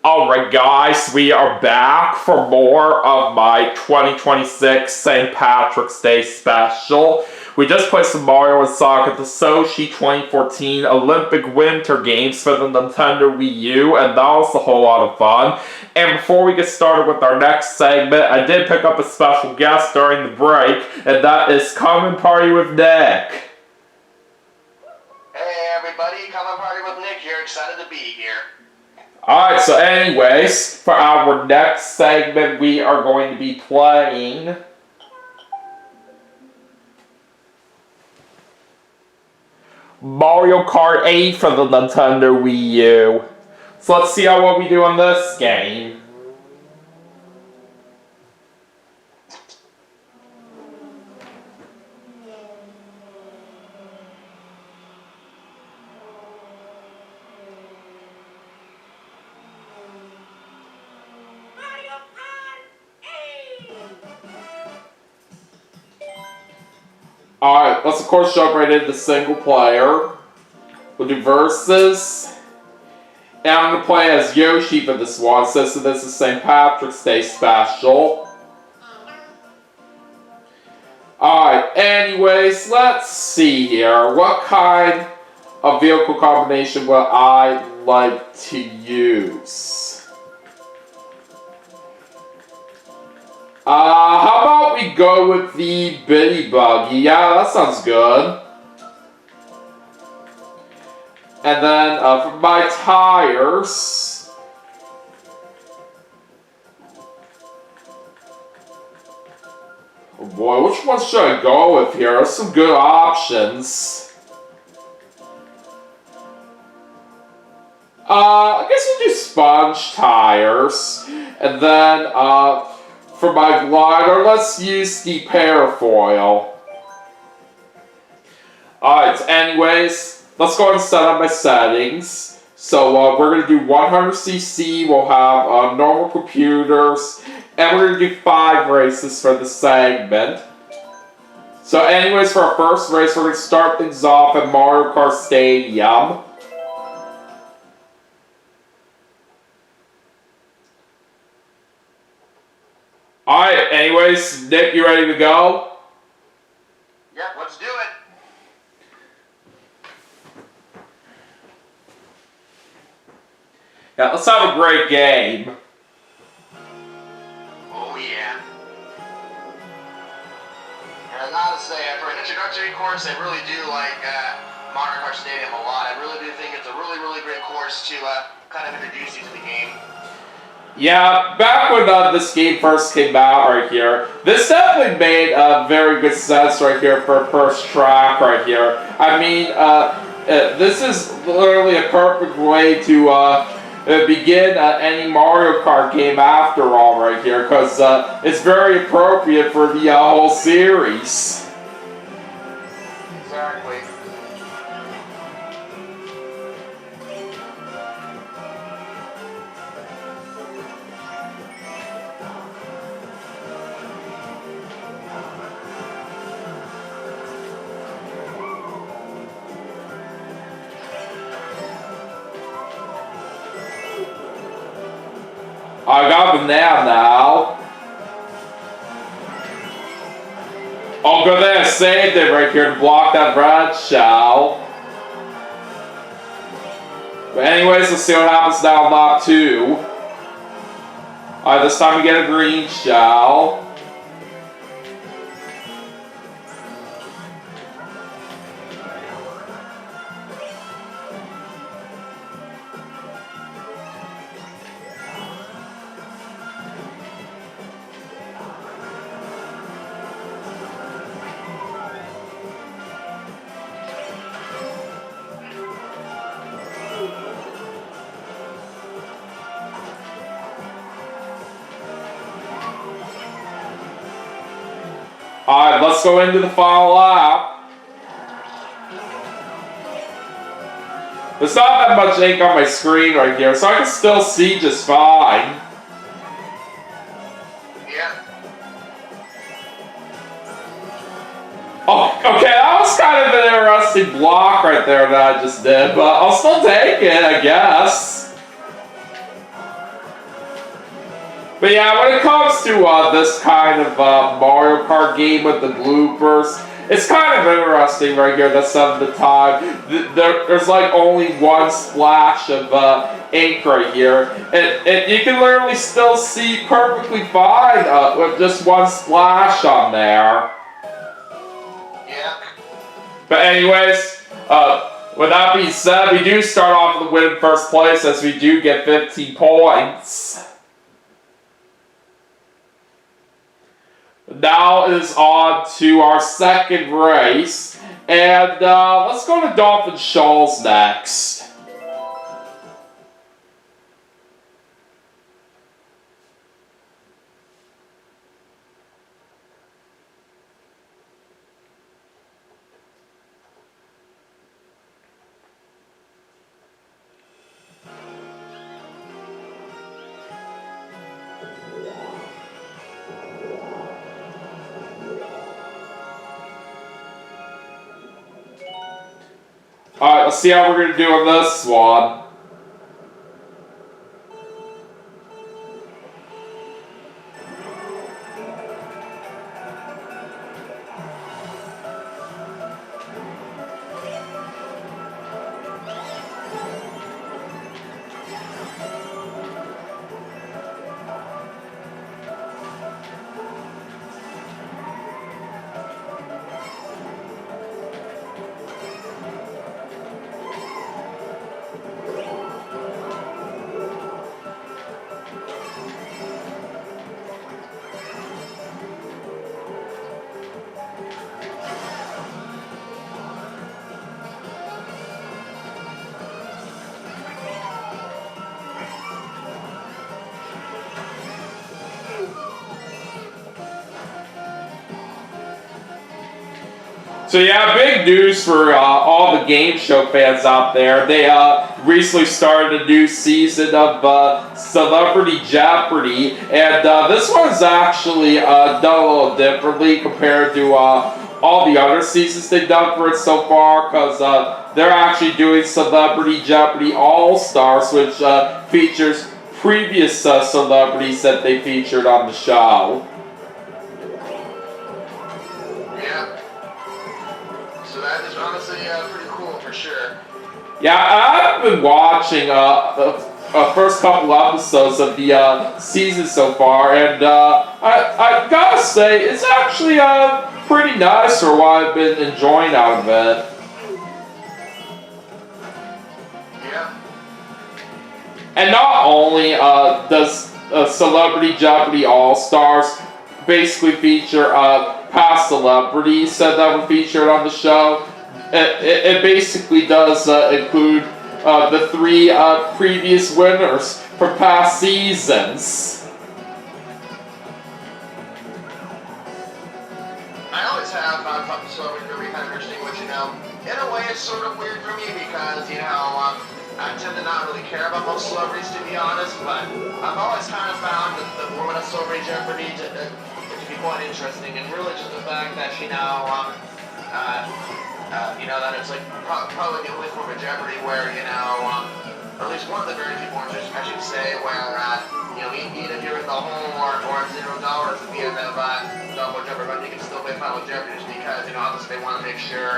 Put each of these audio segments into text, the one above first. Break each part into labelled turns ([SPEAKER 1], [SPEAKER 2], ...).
[SPEAKER 1] Alright guys, we are back for more of my 2026 St. Patrick's Day special. We just played some Mario and Sonic at the Sochi 2014 Olympic Winter Games for the Nintendo Wii U, and that was a whole lot of fun. And before we get started with our next segment, I did pick up a special guest during the break, and that is Come and Party with Nick.
[SPEAKER 2] Hey everybody, Come and Party with Nick here, excited to be here.
[SPEAKER 1] Alright, so anyways, for our next segment, we are going to be playing Mario Kart 8 for the Nintendo Wii U. So let's see how well we do on this game. Alright, let's of course jump right into single player. We'll do versus. And I'm going to play as Yoshi for this one, so this is St. Patrick's Day special. Alright, anyways, let's see here. What kind of vehicle combination would I like to use? How about we go with the Bitty Buggy? Yeah, that sounds good. And then for my tires, oh boy, which one should I go with here? There's some good options. I guess we'll do sponge tires. And then, for my glider, let's use the parafoil. Alright, anyways, let's go ahead and set up my settings. So we're going to do 100cc, we'll have normal computers, and we're going to do 5 races for the segment. So anyways, for our first race, we're going to start things off at Mario Kart Stadium. Alright, anyways, Nick, you ready to go?
[SPEAKER 2] Yep, let's do it.
[SPEAKER 1] Yeah, let's have a great game.
[SPEAKER 2] Oh yeah. And I gotta say, for an introductory course, I really do like Mario Kart Stadium a lot. I really do think it's a really, really great course to kind of introduce you to the game.
[SPEAKER 1] Yeah, back when this game first came out right here, this definitely made very good sense right here for a first track right here. I mean, this is literally a perfect way to begin any Mario Kart game after all right here, because it's very appropriate for the whole series.
[SPEAKER 2] Exactly.
[SPEAKER 1] I got them down now. Oh, good thing I saved it right here to block that red shell. But anyways, let's see what happens now on lap 2. Alright, this time we get a green shell. Alright, let's go into the final lap. There's not that much ink on my screen right here, so I can still see just fine.
[SPEAKER 2] Yeah.
[SPEAKER 1] Oh, okay, that was kind of an interesting block right there that I just did, but I'll still take it, I guess. But yeah, when it comes to this kind of Mario Kart game with the bloopers, it's kind of interesting right here that some of the time. There's like only one splash of ink right here. And you can literally still see perfectly fine with just one splash on there.
[SPEAKER 2] Yeah.
[SPEAKER 1] But anyways, with that being said, we do start off with a win in first place as we do get 15 points. Now is on to our second race, and let's go to Dolphin Shoals next. Alright, let's see how we're going to do on this one. So yeah, big news for all the game show fans out there. They recently started a new season of Celebrity Jeopardy, and this one's actually done a little differently compared to all the other seasons they've done for it so far, because they're actually doing Celebrity Jeopardy All-Stars, which features previous celebrities that they featured on the show.
[SPEAKER 2] So that is honestly pretty cool for sure.
[SPEAKER 1] Yeah, I've been watching the first couple episodes of the season so far, and I gotta say, it's actually pretty nice for what I've been enjoying out of it.
[SPEAKER 2] Yeah.
[SPEAKER 1] And not only does Celebrity Jeopardy All-Stars basically feature past celebrities that were featured on the show, it basically does include the three previous winners from past seasons.
[SPEAKER 2] I always have thought the celebrity really kind of interesting, which, you know, in a way it's sort of weird for me because, you know, I tend to not really care about most celebrities, to be honest, but I've always kind of found the woman of Celebrity Jeopardy to be quite interesting, and really just the fact that she now, you know, that it's like probably the only form of Jeopardy where, you know, or at least one of the very few forms, I should say, where, you know, even if you're in the hole or $0 at the end of Double Jeopardy, but you can still play Final Jeopardy just because, you know, obviously they want to make sure,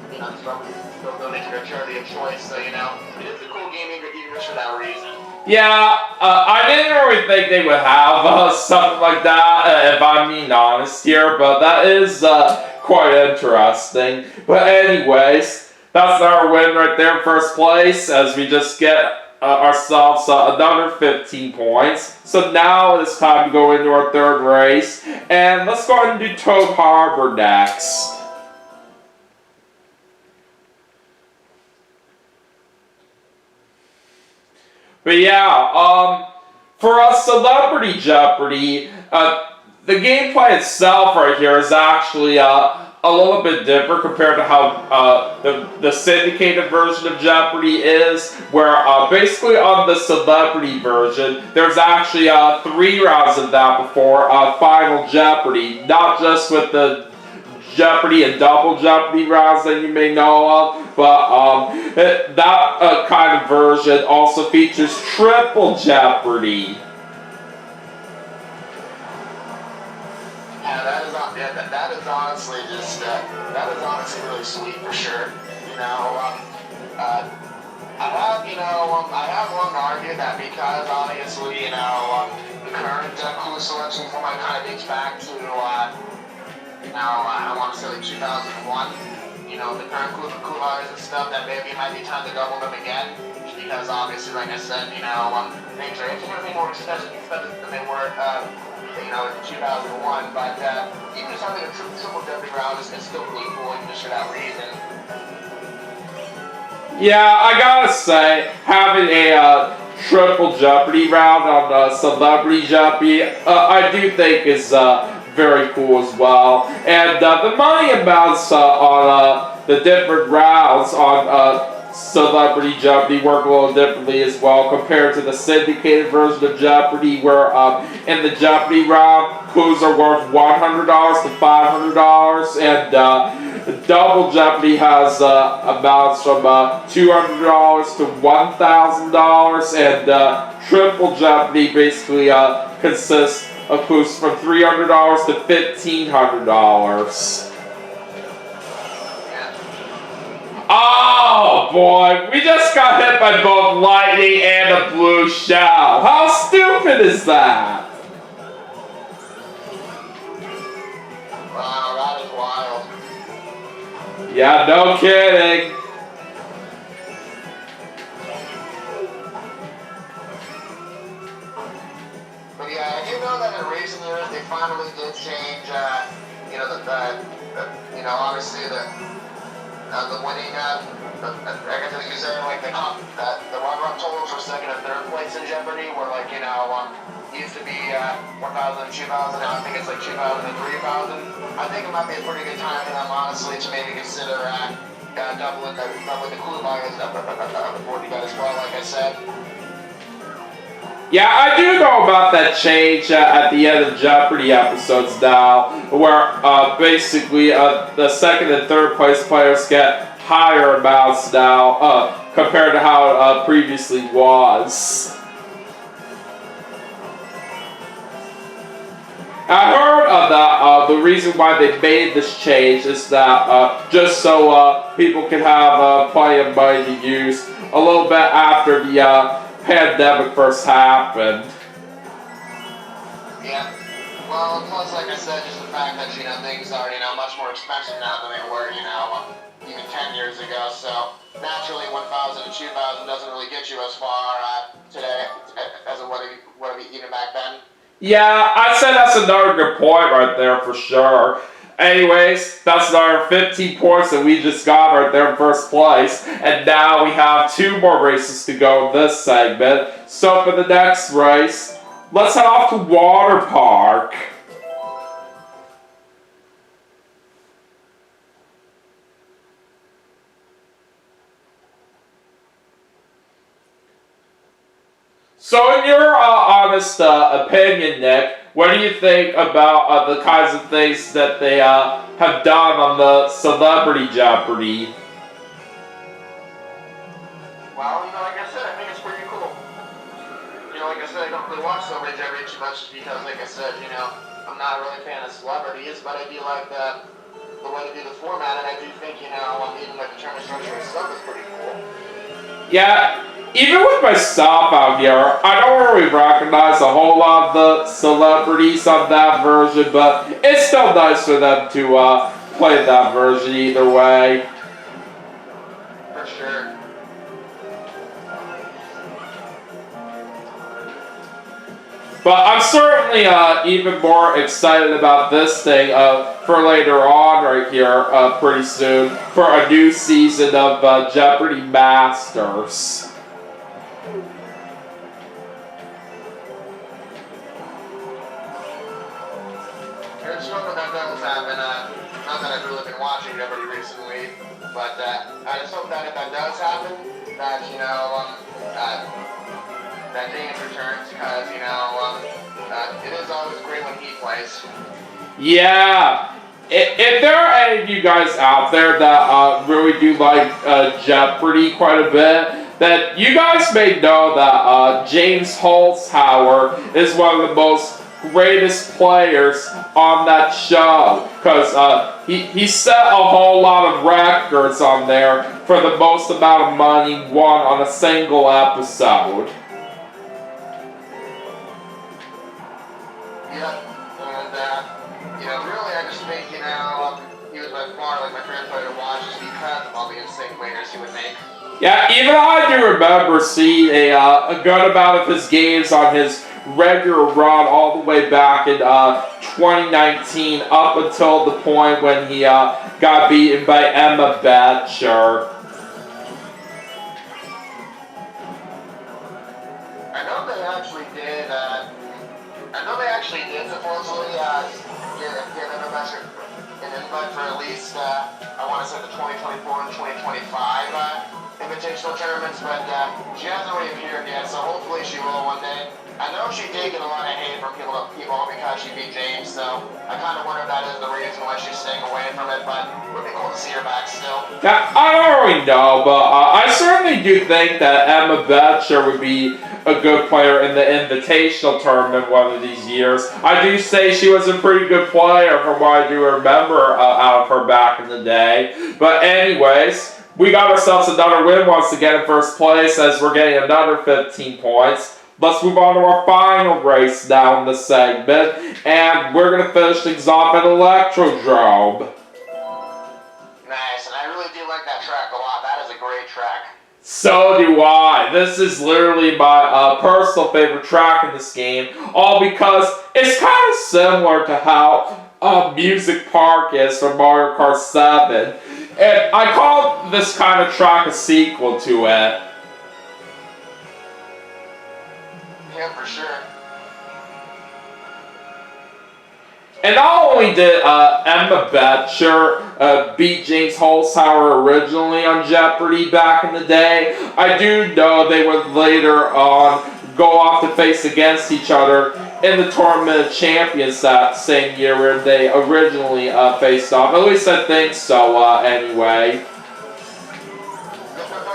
[SPEAKER 2] you know, the celebrity still donate to their charity of choice, so, you know, it's a cool game even just for that reason.
[SPEAKER 1] Yeah, I didn't really think they would have something like that, if I'm being honest here, but that is quite interesting. But anyways, that's our win right there in first place, as we just get ourselves another 15 points. So now it's time to go into our third race, and let's go ahead and do Toad Harbor next. But yeah, for a Celebrity Jeopardy, the gameplay itself right here is actually a little bit different compared to how the syndicated version of Jeopardy is, where basically on the Celebrity version, there's actually 3 rounds of that before Final Jeopardy, not just with the Jeopardy and Double Jeopardy rounds that you may know of, but that kind of version also features Triple Jeopardy.
[SPEAKER 2] Yeah, that is honestly just, that is honestly really sweet for sure. You know, I have one to argue that because obviously, the current clue selection format kind of dates back to, I want to say like 2001. The current clue bars and stuff, that maybe it might be time to double them again. Because obviously, like I said, things are infinitely more expensive than they were, in 2001. But even just having a triple Jeopardy round is still really cool, even just for that reason.
[SPEAKER 1] Yeah, I gotta say, having a triple Jeopardy round on Celebrity Jeopardy, I do think is very cool as well. And the money amounts on the different rounds on Celebrity Jeopardy work a little differently as well compared to the syndicated version of Jeopardy, where in the Jeopardy round, clues are worth $100 to $500, and Double Jeopardy has amounts from $200 to $1,000, and Triple Jeopardy basically consists of clues from $300 to $1,500. Oh boy, we just got hit by both lightning and a blue shell. How stupid is that?
[SPEAKER 2] Wow, that is wild.
[SPEAKER 1] Yeah, no kidding.
[SPEAKER 2] But yeah, I do know that in recent years they finally did change, obviously the winning, I guess you say, like, the runner-up totals for second and third place in Jeopardy were, used to be 1,000 and 2,000, now I think it's like 2,000 and 3,000. I think it might be a pretty good time for them, honestly, to maybe consider doubling the clue buyers before you got as well, like I said.
[SPEAKER 1] Yeah, I do know about that change at the end of Jeopardy episodes now, where basically the second and third place players get higher amounts now compared to how it previously was. I heard that the reason why they made this change is that just so people can have plenty of money to use a little bit after the pandemic first happened.
[SPEAKER 2] Yeah. Well, plus, like I said, just the fact that, things are, much more expensive now than they were, even 10 years ago. So, naturally, 1,000 and 2,000 doesn't really get you as far today as it would have even back then.
[SPEAKER 1] Yeah, I'd say that's another good point right there for sure. Anyways, that's another 15 points that we just got right there in first place. And now we have 2 more races to go in this segment. So for the next race, let's head off to Water Park. So in your honest opinion, Nick, what do you think about the kinds of things that they have done on the Celebrity Jeopardy?
[SPEAKER 2] Well, like I said, I think it's pretty cool. Like I said, I don't really watch Celebrity Jeopardy too much because, like I said, I'm not really a fan of celebrities, but I do like the way to do the format, and I do think, even like the tournament structure itself is pretty cool.
[SPEAKER 1] Yeah. Even with myself out here, I don't really recognize a whole lot of the celebrities on that version, but it's still nice for them to play that version either way.
[SPEAKER 2] For sure.
[SPEAKER 1] But I'm certainly even more excited about this thing for later on right here pretty soon for a new season of Jeopardy Masters.
[SPEAKER 2] It's fun when that does happen. Not that I've really been watching Jeopardy recently, but I just hope that if that does happen, that that James returns, because it is always great when he plays.
[SPEAKER 1] Yeah. If there are any of you guys out there that really do like Jeopardy quite a bit, then you guys may know that James Holzhauer is one of the most greatest players on that show, because he set a whole lot of records on there for the most amount of money won on a single episode.
[SPEAKER 2] Yep, and really, I just think, he was by far like my favorite player to watch just because of all the insane players he would make.
[SPEAKER 1] Yeah, even I do remember seeing a good amount of his games on his regular run all the way back in 2019 up until the point when he got beaten by Emma Batcher.
[SPEAKER 2] I know they actually did supposedly get an invite for at least, I want to say the 2024 and 2025 invitational tournaments, but she hasn't really appeared yet, so hopefully she will one day. I know she did get a lot of hate from people because she beat James, so I kind of wonder if that is the reason why she's staying away from it, but it would be cool to see her back still.
[SPEAKER 1] Yeah, I don't really know, but I certainly do think that Emma Batcher would be a good player in the Invitational tournament one of these years. I do say she was a pretty good player from what I do remember out of her back in the day. But anyways, we got ourselves another win once again in first place as we're getting another 15 points. Let's move on to our final race now in the segment, and we're going to finish things off at Electrodrome.
[SPEAKER 2] Nice, and I really do like that track a lot. That is a great track.
[SPEAKER 1] So do I. This is literally my personal favorite track in this game, all because it's kind of similar to how Music Park is from Mario Kart 7. And I call this kind of track a sequel to it.
[SPEAKER 2] Yeah, for sure.
[SPEAKER 1] And not only did Emma Batcher beat James Holzhauer originally on Jeopardy back in the day, I do know they would later on go off to face against each other in the Tournament of Champions that same year where they originally faced off. At least I think so, anyway.
[SPEAKER 2] No,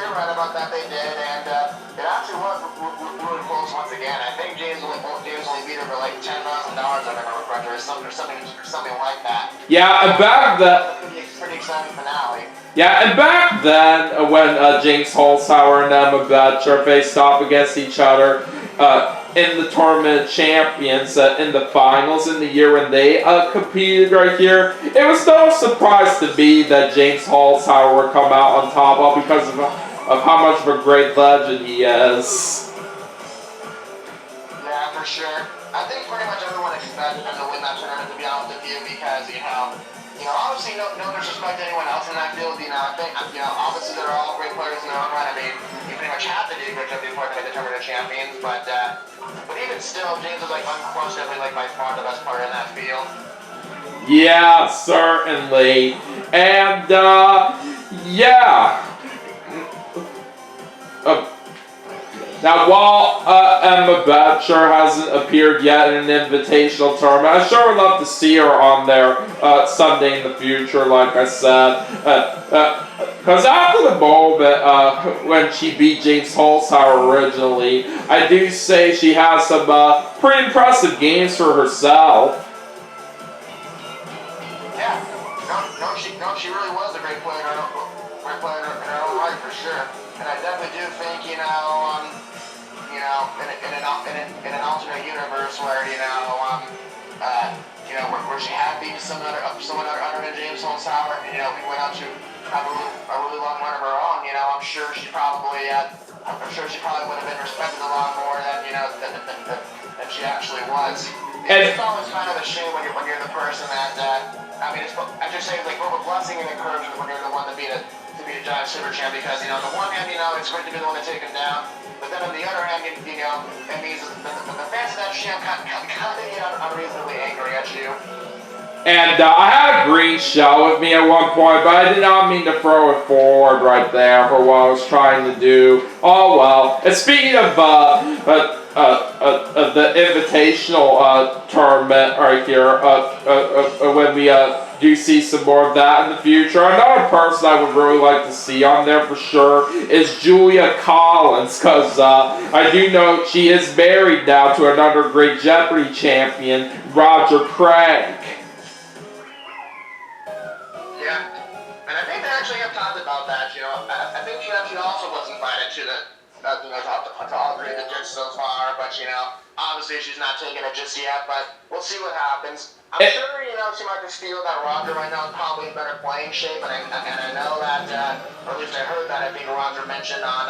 [SPEAKER 2] you're right about that. They did, and it actually was really close once again. I think James only beat her for like $10,000, if I remember correctly, or something like that.
[SPEAKER 1] Yeah, and back then.
[SPEAKER 2] Pretty exciting finale.
[SPEAKER 1] Yeah, and back then, when James Holzhauer and Emma Batcher faced off against each other in the Tournament of Champions in the finals in the year when they competed right here, it was no surprise to me that James Holzhauer would come out on top, all because of how much of a great legend he is.
[SPEAKER 2] Yeah, for sure. I think pretty much everyone expected him to win that tournament, to be honest with you, because, obviously no disrespect to anyone else in that field, I think, obviously they're all great players in their own right. I mean, you pretty much have to do a good job before they determine the champions, but even still, James was, unquestionably, by far the best player in that field.
[SPEAKER 1] Yeah, certainly. And, yeah. Now, while Emma Batcher hasn't appeared yet in an invitational tournament, I sure would love to see her on there someday in the future, like I said. Because after the moment when she beat James Holzhauer originally, I do say she has some pretty impressive games for herself.
[SPEAKER 2] Yeah, she really was a great player in her own right, for sure. And I definitely do think, in an alternate universe where, where she had beaten someone other than James Holzhauer, we went out to have a really long run of her own, I'm sure she probably would have been respected a lot more than she actually was. It's always kind of a shame when you're the person that, I just say it's like both a blessing and encouragement when you're the one to be a giant super champ, because, on the one hand, it's great to be the one to take him down, but then on the other hand, it means the fans of that champ kind of get unreasonably angry at you.
[SPEAKER 1] And I had a green shell with me at one point, but I did not mean to throw it forward right there for what I was trying to do. Oh well. And speaking of the invitational tournament right here, when we do see some more of that in the future. Another person I would really like to see on there for sure is Julia Collins, because I do know she is married now to another great Jeopardy champion, Roger Craig.
[SPEAKER 2] Yeah, and I think they actually have talked about that. I think she also was invited to the to all three of the judges so far, but obviously she's not taking it just yet. But we'll see what happens. I'm sure she might just feel that Roger right now is probably in better playing shape, and I know that, or at least I heard that. I think Roger mentioned on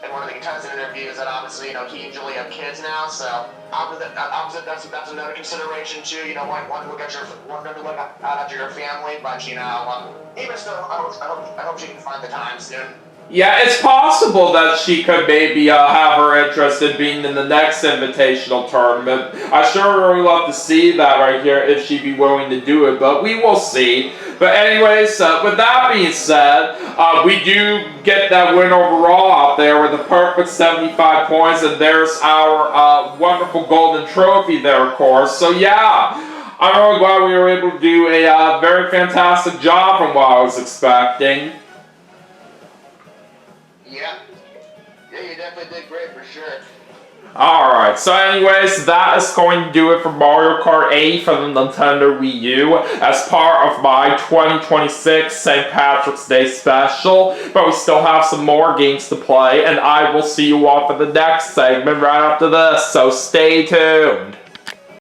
[SPEAKER 2] in one of the contestant interviews that obviously he and Julie have kids now, so obviously that's another consideration too. One look at your family, but even still, I hope she can find the time soon.
[SPEAKER 1] Yeah, it's possible that she could maybe have her interest in being in the next Invitational tournament. I sure would love to see that right here if she'd be willing to do it, but we will see. But anyways, with that being said, we do get that win overall out there with a perfect 75 points, and there's our wonderful golden trophy there, of course. So yeah, I'm really glad we were able to do a very fantastic job from what I was expecting.
[SPEAKER 2] Yeah, you definitely did great for sure.
[SPEAKER 1] Alright, so anyways, that is going to do it for Mario Kart 8 for the Nintendo Wii U as part of my 2026 St. Patrick's Day special. But we still have some more games to play, and I will see you all for the next segment right after this, so stay tuned.